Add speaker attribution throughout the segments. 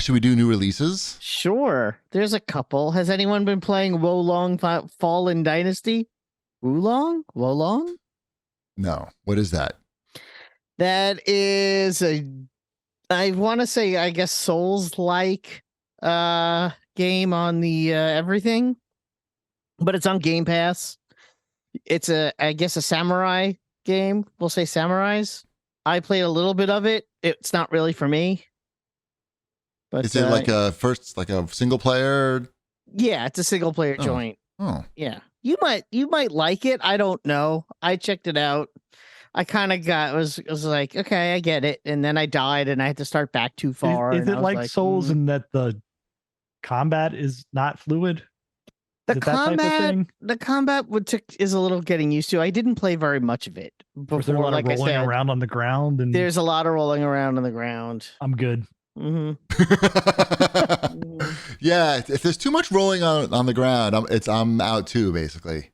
Speaker 1: Should we do new releases?
Speaker 2: Sure. There's a couple. Has anyone been playing Wolong Fallen Dynasty? Wolong?
Speaker 1: No. What is that?
Speaker 2: That is I want to say, I guess, Souls-like game on the everything, but it's on Game Pass. It's I guess, a samurai game. We'll say samurais. I played a little bit of it. It's not really for me. But
Speaker 1: is it like a single player?
Speaker 2: Yeah, it's a single player joint.
Speaker 1: Oh.
Speaker 2: Yeah. You might like it. I don't know. I checked it out. I kind of was like, okay, I get it. And then I died and I had to start back too far.
Speaker 3: Is it like Souls in that the combat is not fluid?
Speaker 2: The combat is a little getting used to. I didn't play very much of it before.
Speaker 3: Was there a lot of rolling around on the ground? And
Speaker 2: there's a lot of rolling around on the ground.
Speaker 3: I'm good.
Speaker 2: Mm-hmm.
Speaker 1: Yeah, if there's too much rolling on the ground, I'm out too, basically.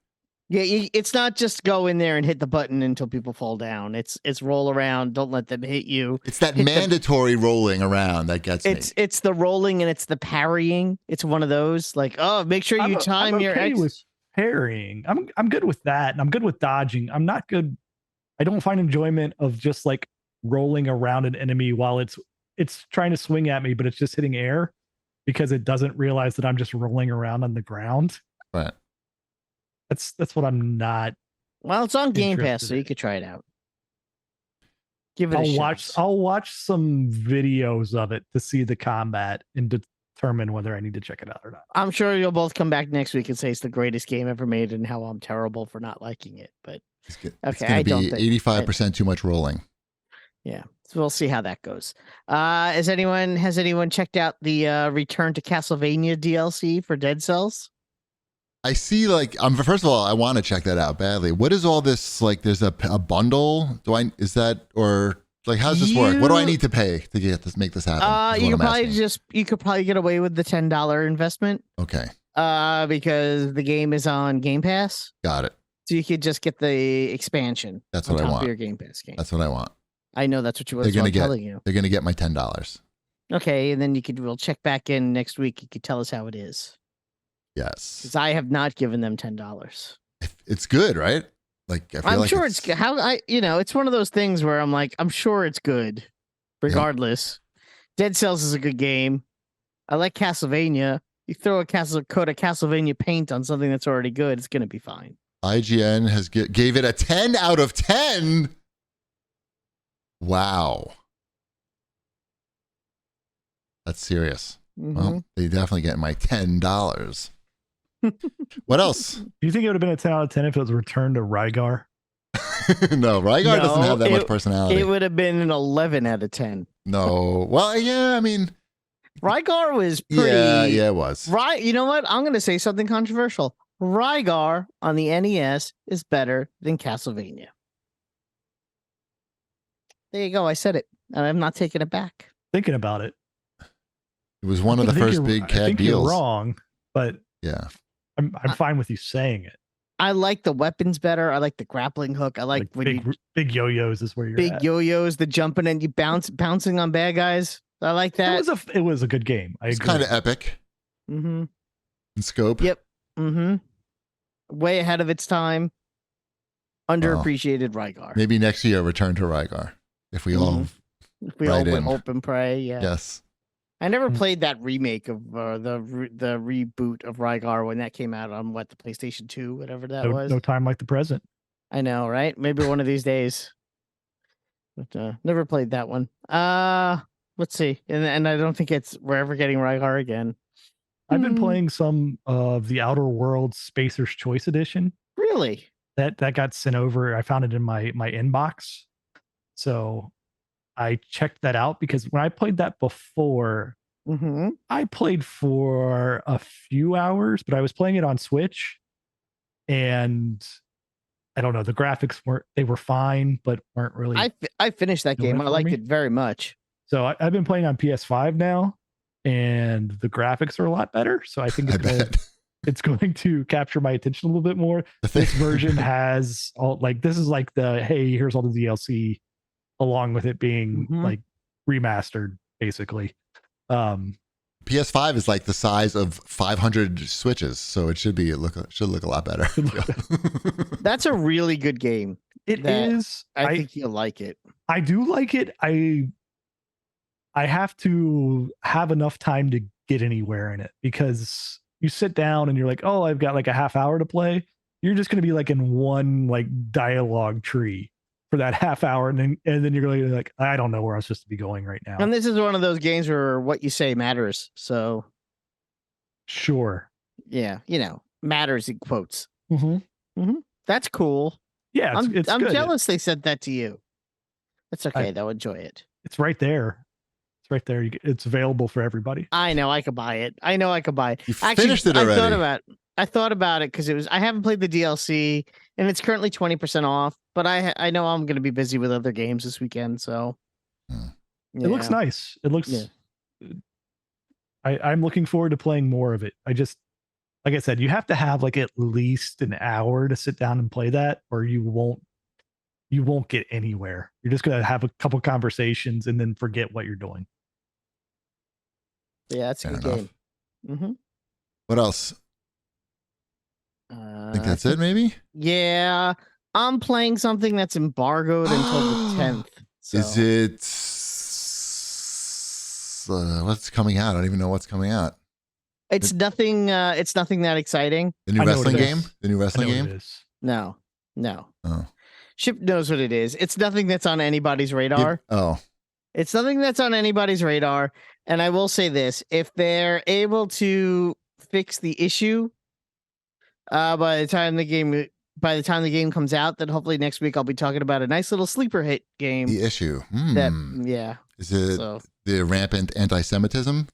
Speaker 2: Yeah, it's not just go in there and hit the button until people fall down. It's roll around. Don't let them hit you.
Speaker 1: It's that mandatory rolling around that gets me.
Speaker 2: It's the rolling and it's the parrying. It's one of those like, oh, make sure you time your
Speaker 3: okay with parrying. I'm good with that, and I'm good with dodging. I'm not good. I don't find enjoyment of just like rolling around an enemy while it's trying to swing at me, but it's just hitting air because it doesn't realize that I'm just rolling around on the ground.
Speaker 1: Right.
Speaker 3: That's what I'm not.
Speaker 2: Well, it's on Game Pass, so you could try it out. Give it
Speaker 3: a shot. I'll watch some videos of it to see the combat and determine whether I need to check it out or not.
Speaker 2: I'm sure you'll both come back next week and say it's the greatest game ever made and how I'm terrible for not liking it. But
Speaker 1: it's going to be 85% too much rolling.
Speaker 2: Yeah, so we'll see how that goes. Has anyone checked out the Return to Castlevania DLC for Dead Cells?
Speaker 1: I see, first of all, I want to check that out badly. What is all this, there's a bundle? How's this work? What do I need to pay to make this happen?
Speaker 2: You could probably get away with the $10 investment.
Speaker 1: Okay.
Speaker 2: Because the game is on Game Pass.
Speaker 1: Got it.
Speaker 2: So you could just get the expansion.
Speaker 1: That's what I want.
Speaker 2: Of your Game Pass game.
Speaker 1: That's what I want.
Speaker 2: I know that's what you were telling you.
Speaker 1: They're going to get my $10.
Speaker 2: Okay, and then we'll check back in next week. You could tell us how it is.
Speaker 1: Yes.
Speaker 2: Because I have not given them $10.
Speaker 1: It's good, right?
Speaker 2: I'm sure it's good. It's one of those things where I'm like, I'm sure it's good, regardless. Yeah. Dead Cells is a good game. I like Castlevania. You throw a coat of Castlevania paint on something that's already good, it's going to be fine.
Speaker 1: IGN gave it a 10 out of 10. Wow. That's serious. Mm-hmm. Well, they definitely get my $10. What else?
Speaker 3: Do you think it would have been a 10 out of 10 if it was returned to Rygar?
Speaker 1: No, Rygar doesn't have that much personality.
Speaker 2: It would have been an 11 out of 10.
Speaker 1: No. Well, yeah, I mean,
Speaker 2: Rygar was pretty.
Speaker 1: Yeah, it was.
Speaker 2: Right. You know what? I'm going to say something controversial. Rygar on the NES is better than Castlevania. There you go. I said it, and I'm not taking it back.
Speaker 3: Thinking about it.
Speaker 1: It was one of the first big CAG deals.
Speaker 3: You're wrong, but
Speaker 1: yeah,
Speaker 3: I'm fine with you saying it.
Speaker 2: I like the weapons better. I like the grappling hook. I like when
Speaker 3: big yo-yos is where you're
Speaker 2: big yo-yos, the jumping and you bouncing on bad guys. I like that.
Speaker 3: It was a good game.
Speaker 1: It's kind of epic.
Speaker 2: Mm-hmm.
Speaker 1: In scope.
Speaker 2: Yep. Mm-hmm. Way ahead of its time. Underappreciated Rygar.
Speaker 1: Maybe next year return to Rygar. If we all
Speaker 2: hope and pray. Yeah.
Speaker 1: Yes.
Speaker 2: I never played that remake of the reboot of Rygar when that came out on the PlayStation 2, whatever that was.
Speaker 3: No time like the present.
Speaker 2: I know, right? Maybe one of these days. But never played that one. Let's see. And I don't think we're ever getting Rygar again.
Speaker 3: I've been playing some of the Outer Worlds Spacer's Choice Edition.
Speaker 2: Really?
Speaker 3: That got sent over. I found it in my inbox. So I checked that out because when I played that before, I played for a few hours, but I was playing it on Switch, and I don't know, the graphics were fine, but weren't really.
Speaker 2: I finished that game. I liked it very much.
Speaker 3: So I've been playing on PS5 now, and the graphics are a lot better. So I think it's going to capture my attention a little bit more. This version has this is like here's all the DLC. Along with it being like remastered, basically.
Speaker 1: PS5 is like the size of 500 Switches, so it should look a lot better.
Speaker 2: That's a really good game.
Speaker 3: It is.
Speaker 2: I think you'll like it.
Speaker 3: I do like it. I have to have enough time to get anywhere in it, because you sit down and you're like, oh, I've got like a half hour to play. You're just going to be like in one like dialogue tree for that half hour, and then you're going to be like, I don't know where I'm supposed to be going right now.
Speaker 2: And this is one of those games where what you say matters. So,
Speaker 3: sure,
Speaker 2: yeah, matters in quotes.
Speaker 3: Mm-hmm.
Speaker 2: That's cool.
Speaker 3: Yeah,
Speaker 2: I'm
Speaker 3: good.
Speaker 2: jealous they said that to you. That's okay. They'll enjoy it.
Speaker 3: It's right there. It's right there. It's available for everybody.
Speaker 2: I know I could buy it.
Speaker 1: You finished it already.
Speaker 2: I thought about it because I haven't played the DLC and it's currently 20% off, but I know I'm going to be busy with other games this weekend. So
Speaker 3: it looks nice. It looks, I'm looking forward to playing more of it. Like I said, you have to have like at least an hour to sit down and play that, or you won't get anywhere. You're just going to have a couple conversations and then forget what you're doing.
Speaker 2: Yeah, that's a good game. Mm-hmm.
Speaker 1: What else? I think that's it, maybe?
Speaker 2: Yeah. I'm playing something that's embargoed until the 10th. So.
Speaker 1: Is it... what's coming out? I don't even know what's coming out.
Speaker 2: It's nothing that exciting.
Speaker 1: The new wrestling game? The new wrestling game?
Speaker 2: No.
Speaker 1: Oh.
Speaker 2: Ship knows what it is. It's nothing that's on anybody's radar. It's nothing that's on anybody's radar. And I will say this, if they're able to fix the issue by the time the game comes out, then hopefully next week I'll be talking about a nice little sleeper hit game.
Speaker 1: The issue. Is it the rampant anti-Semitism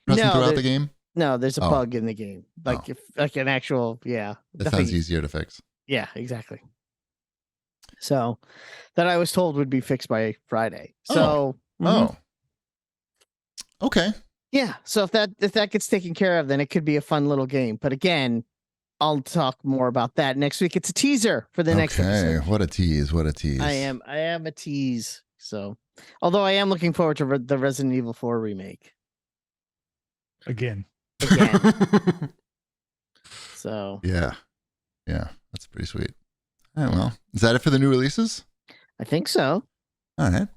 Speaker 1: present throughout the game?
Speaker 2: No, there's a bug in the game. Like an actual,
Speaker 1: That sounds easier to fix.
Speaker 2: Yeah, exactly. So that I was told would be fixed by Friday. So
Speaker 1: okay.
Speaker 2: Yeah. So if that gets taken care of, then it could be a fun little game. But again, I'll talk more about that next week. It's a teaser for the next episode.
Speaker 1: Okay. What a tease. I
Speaker 2: am a tease. So although I am looking forward to the Resident Evil 4 remake.
Speaker 3: Again.
Speaker 2: So
Speaker 1: yeah, that's pretty sweet. All right, well, is that it for the new releases?
Speaker 2: I think so.
Speaker 1: All right.